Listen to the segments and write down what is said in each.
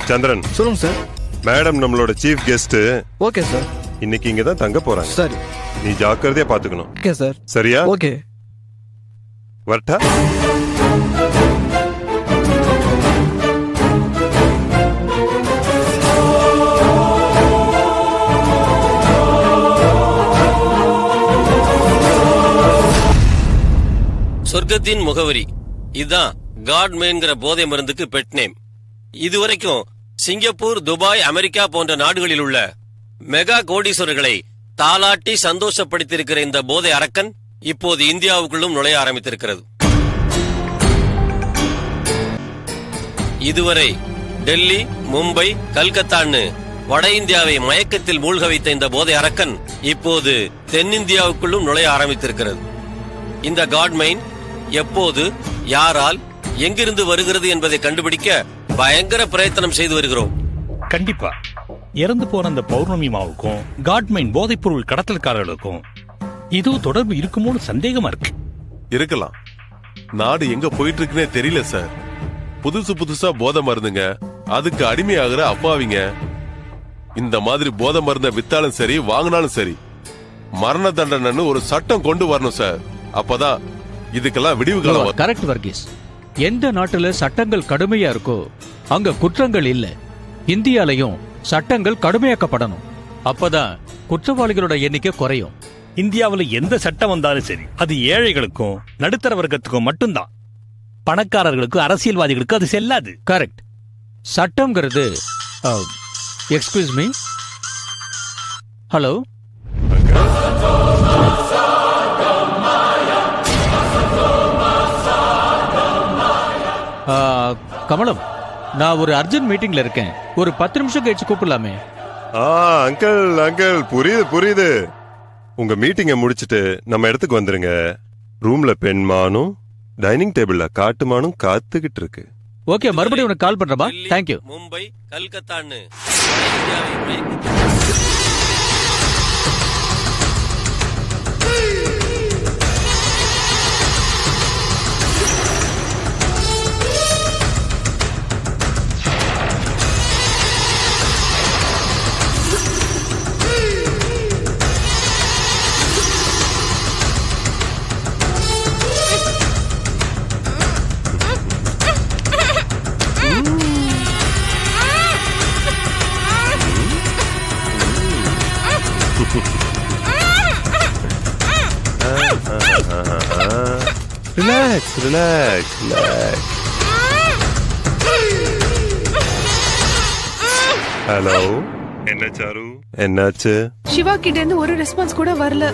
சந்திரன், சொல்லுங்க sir. Madam நம்மளோட chief guest. Okay sir. இன்னைக்கு இங்க தான் தங்க போறாங்க. சரி. நீ ஜாக்கிரதையா பாத்துக்கணும். Okay sir. சரியா? ஓகே. வரட்டா? சொர்க்கத்தின் முகவரி இதுதான் காட்மேன்ங்கிற போதை மருந்துக்கு பெட் நேம். இதுவரைக்கும் சிங்கப்பூர், துபாய், அமெரிக்கா போன்ற நாடுகளில் உள்ள மெகா கோடீஸ்வரர்களை தாலாட்டி சந்தோஷப்படுத்தியிருக்கிற இந்த போதை அரக்கன் இப்போது இந்தியாவுக்குள்ளும் நுழைய ஆரம்பித்திருக்கிறது. இதுவரை டெல்லி, மும்பை, கல்கத்தான்னு வட இந்தியாவை மயக்கத்தில் மூழ்க வைத்த இந்த போதை அரக்கன் இப்போது தென்னிந்தியாவுக்குள்ளும் நுழைய ஆரம்பித்திருக்கிறது. இந்த காட்மைன் எப்போது, யாரால், எங்கிருந்து வருகிறது என்பதை கண்டுபிடிக்க பயங்கர பிரயத்தனம் செய்து வருகிறோம். கண்டிப்பா இறந்து போன அந்த பௌர்ணமி மாவுக்கும் காட்மைன் போதைப் பொருள் கடத்தல்காரர்களுக்கும் இது தொடர்பு இருக்குமோன்னு சந்தேகமா இருக்கு. இருக்கலாம். நாடு எங்க போயிட்டு இருக்குன்னே தெரியல சார். புதுசா போதை மருந்துங்க, அதுக்கு அடிமையாகிற அப்பாவிங்க. இந்த மாதிரி போதை மருந்த வித்தாலும் சரி, வாங்கினாலும் சரி, மரண தண்டனைன்னு ஒரு சட்டம் கொண்டு வரணும் சார். அப்பதான் இதுக்கெல்லாம் விடிவு காலம். கரெக்ட் வர்கீஸ். எந்த நாட்டுல சட்டங்கள் கடுமையா இருக்கோ அங்க குற்றங்கள் இல்ல. இந்தியாலையும் சட்டங்கள் கடுமையாக்கப்படணும். அப்பதான் குற்றவாளிகளோட எண்ணிக்கை குறையும். இந்தியாவுல எந்த சட்டம் வந்தாலும் சரி, அது ஏழைகளுக்கும் நடுத்தர வர்க்கத்துக்கும் மட்டும்தான். பணக்காரர்களுக்கும் அரசியல்வாதிகளுக்கும் அது செல்லாது. கரெக்ட். சட்டம்ங்கிறது எக்ஸ்கியூஸ் மீ. ஹலோ, கமலம், நான் ஒரு அர்ஜென்ட் மீட்டிங்ல இருக்கேன். ஒரு 10 நிமிஷம் கழிச்சு கூப்பிடலாமே? அங்கிள் புரியுது. உங்க மீட்டிங்க முடிச்சிட்டு நம்ம இடத்துக்கு வந்துருங்க. ரூம்ல பெண்மானும் டைனிங் டேபிள்ல காட்டுமானும் காத்துக்கிட்டு இருக்கு. ஓகே, மறுபடியும் உனக்கு கால் பண்றேன். Thank you. மும்பை, கல்கத்தான்னு ரிலாக்ஸ். ஹலோ, என்ன சாரு, என்னாச்சு? சிவா கிட்ட இருந்து ஒரு ரெஸ்பான்ஸ் கூட வரல.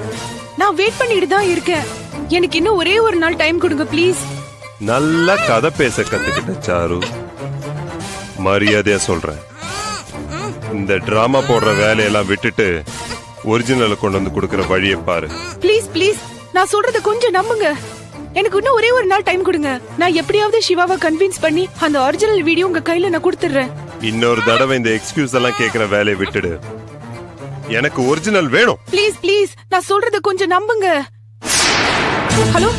நான் வெயிட் பண்ணிட்டு தான் இருக்கேன். எனக்கு இன்னும் ஒரே ஒரு நாள் டைம் கொடுங்க ப்ளீஸ். நல்லா கதை பேச கத்துக்கிட்ட சாரு. மரியாதையா சொல்றேன், இந்த டிராமா போடுற வேலையெல்லாம் விட்டுட்டு ஒரிஜினலை கொண்டு வந்து கொடுக்கிற வழியை பாரு. ப்ளீஸ் நான் சொல்றத கொஞ்சம் நம்புங்க. எனக்கு இன்னும் ஒரே ஒரு நாள் டைம் கொடுங்க. நான் எப்படியாவது சிவாவை கன்வின்ஸ் பண்ணி அந்த ஒரிஜினல் வீடியோ உங்க கையில நான் கொடுத்துறேன். இன்னொரு தடவை இந்த எக்ஸ்கியூஸ் எல்லாம் கேக்குற வேலையை விட்டுடு. எனக்கு ஒரிஜினல் வேணும். ப்ளீஸ் நான் சொல்றத கொஞ்சம் நம்புங்க. ஹலோ.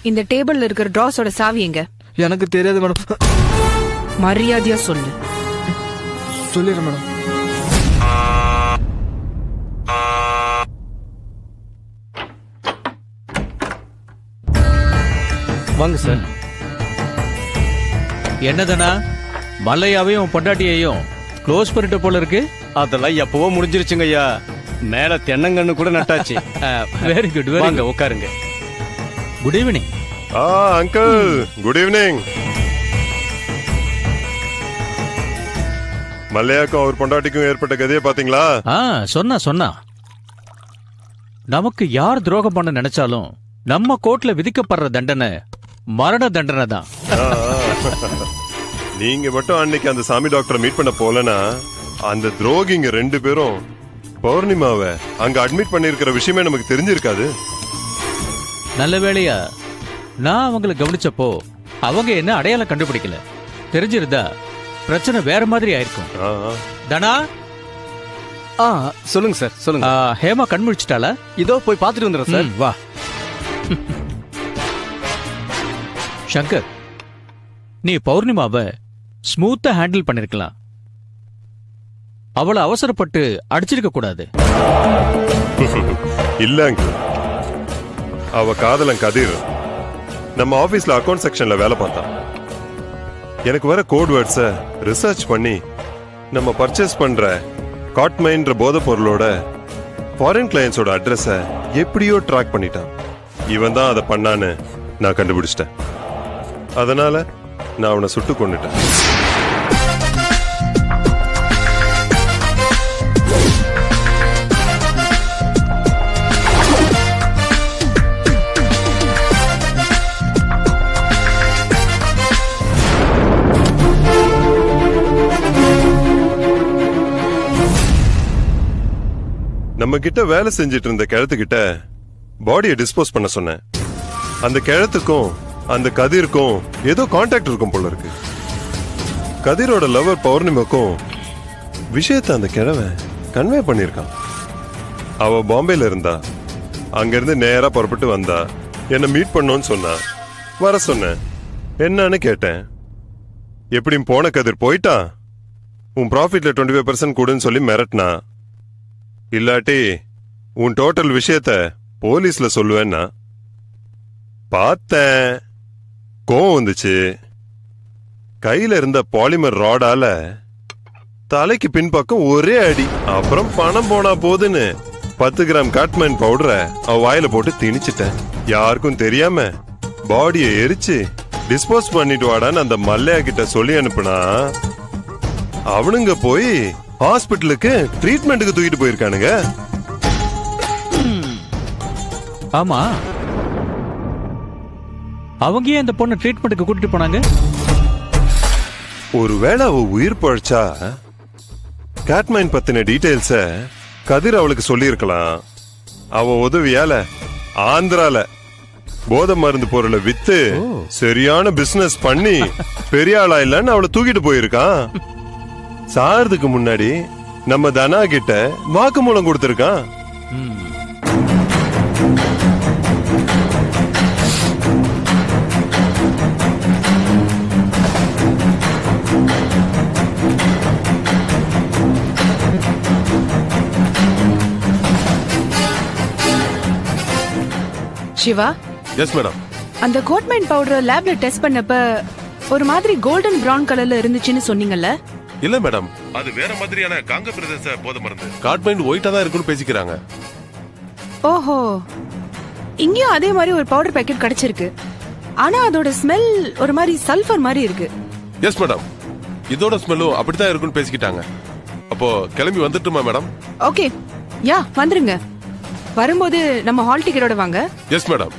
இந்த டேபிள்ல இருக்கிற டிராஸோட சாவி எங்க? எனக்கு தெரியாது மேடம். மரியாதையா சொல்லு. சொல்லிடுறேன் மேடம். வாங்க சார். என்னதுன்னா மல்லையாவையும் பொண்டாட்டியையும் க்ளோஸ் பண்ணிட்டு போல இருக்கு. அதெல்லாம் எப்பவோ முடிஞ்சிருச்சுங்க ஐயா. மேல தென்னங்கன்னு கூட நட்டாச்சு. Very good. வாங்க உட்காருங்க. Good evening. Uncle good evening. மல்லையாக்கும் அவர் பொண்டாட்டிக்கும் ஏற்பட்ட கதையை பாத்தீங்களா? சொன்னா நமக்கு யார் துரோகம் பண்ண நினைச்சாலும் நம்ம கோர்ட்ல விதிக்கப்படுற தண்டனை மரண தண்டனை தான். நீங்க மட்டும் அன்னைக்கு அந்த சாமி டாக்டரை மீட் பண்ண போலனா அந்த துரோகிங்க 2 பேரும் பௌர்ணிமாவை அங்க அட்மிட் பண்ணிருக்கிற விஷயமே நமக்கு தெரிஞ்சிருக்காது. நல்ல வேளையா நான் அவங்களை கவனிச்சப்போ அவங்க என்ன அடையாளம் கண்டுபிடிக்கல. தெரிஞ்சிருந்தா பிரச்சனை வேற மாதிரி ஆயிருக்கும். தனா, சொல்லுங்க சார், சொல்லுங்க. ஹேமா கண் முழிச்சிட்டாளா? இதோ போய் பார்த்துட்டு வந்துடுறேன் சார். வா சங்கர், நீ பௌர்ணிமாவை ஸ்மூத்தா ஹேண்டில் பண்ணிருக்கலாம். அவளை அவசரப்பட்டு அடிச்சிருக்க கூடாது. இல்லங்க, அவ காதலன் கதிர் நம்ம ஆபீஸ்ல அக்கவுண்ட் செக்ஷன்ல வேலை பார்த்தான். எனக்கு வர கோட் வேர்ட்ஸ ரிசர்ச் பண்ணி நம்ம பர்ச்சேஸ் பண்ற காட்மைன்ற போதைப் பொருளோட ஃபாரின் கிளையன்ஸோட அட்ரஸ எப்படியோ ட்ராக் பண்ணிட்டான். இவன் தான் அதை பண்ணான்னு நான் கண்டுபிடிச்சிட்டேன். அதனால நான் அவனை சுட்டு கொன்னுட்டேன். நம்ம கிட்ட வேலை செஞ்சிட்டு இருந்த கிழத்துக்கிட்ட பாடியை டிஸ்போஸ் பண்ண சொன்னேன். அந்த கிழத்துக்கும் அந்த கதிருக்கும் ஏதோ கான்டாக்ட் இருக்கும் போல இருக்கு. கதிரோட லவர் பௌர்ணிமாக்கும் விஷயத்தை அந்த கிழவன் கன்வே பண்ணிருக்கான். அவ பாம்பேல இருந்தா, அங்கிருந்து நேரா புறப்பட்டு வந்தா, என்ன மீட் பண்ணோன்னு சொன்னா. வர சொன்னேன், என்னன்னு கேட்டேன். எப்படியும் போன கதிர் போயிட்டான், உன் ப்ராஃபிட்ல 25% கூடுன்னு சொல்லி மிரட்டினா. இல்லாட்டி உன் டோட்டல் விஷயத்த போலீஸ்ல சொல்லுவேன்னா. பார்த்தேன், கோவம் வந்துச்சு. கையில இருந்த பாலிமர் ராடால தலைக்கு பின்பக்கம் ஒரே அடி. அப்புறம் பணம் போனா போதுன்னு 10 கிராம் காட்மைன் பவுடரை அவ வாயில போட்டு திணிச்சிட்டேன். யாருக்கும் தெரியாம பாடியை எரிச்சு டிஸ்போஸ் பண்ணிட்டு வாடான்னு அந்த மல்லையா கிட்ட சொல்லி அனுப்புனா, அவனுங்க போய் ஹாஸ்பிட்டலுக்கு ட்ரீட்மெண்ட்டுக்கு தூக்கிட்டு போயிருக்கானுங்க. ஆமா, அவங்க ஏன் அந்த பொண்ணு ட்ரீட்மெண்ட்டுக்கு கூட்டிட்டு போனாங்க? ஒருவேளை அவ உயிர் பழைச்சா காட்மைன் பத்தின டீடைல்ஸ கதிர் அவளுக்கு சொல்லியிருக்கலாம். அவ உதவியால ஆந்திரால போதை மருந்து பொருளை வித்து சரியான பிசினஸ் பண்ணி பெரிய ஆளா இல்லன்னு அவளை தூக்கிட்டு போயிருக்கான். சாகிறதுக்கு முன்னாடி நம்ம தனா கிட்ட வாக்குமூலம் கொடுத்திருக்கான். Siva, yes madam. அந்த கோட்மைன் பவுடர் லேப்ல டெஸ்ட் பண்ணப்ப ஒரு மாதிரி கோல்டன் பிரவுன் கலர்ல இருந்துச்சுன்னு சொன்னீங்கல்ல? இல்ல மேடம், அது வேற மாதிரியான காங்க பிரதேச போதை மருந்து. காட்மைன் ஒயிட்டா தான் இருக்குன்னு பேசிக்கிறாங்க. ஓஹோ, இங்கேயும் அதே மாதிரி ஒரு பவுடர் பாக்கெட் கிடைச்சிருக்கு. ஆனா அதோட ஸ்மெல் ஒரு மாதிரி சல்ஃபர் மாதிரி இருக்கு. எஸ் மேடம், இதோட ஸ்மெல்லும் அப்படித்தான் இருக்குன்னு பேசிக்கிட்டாங்க. அப்போ கிளம்பி வந்துட்டுமா மேடம்? ஓகே, யா வந்துருங்க. வரும்போது நம்ம ஹால் டிக்கெட்டோட வாங்க. Yes madam.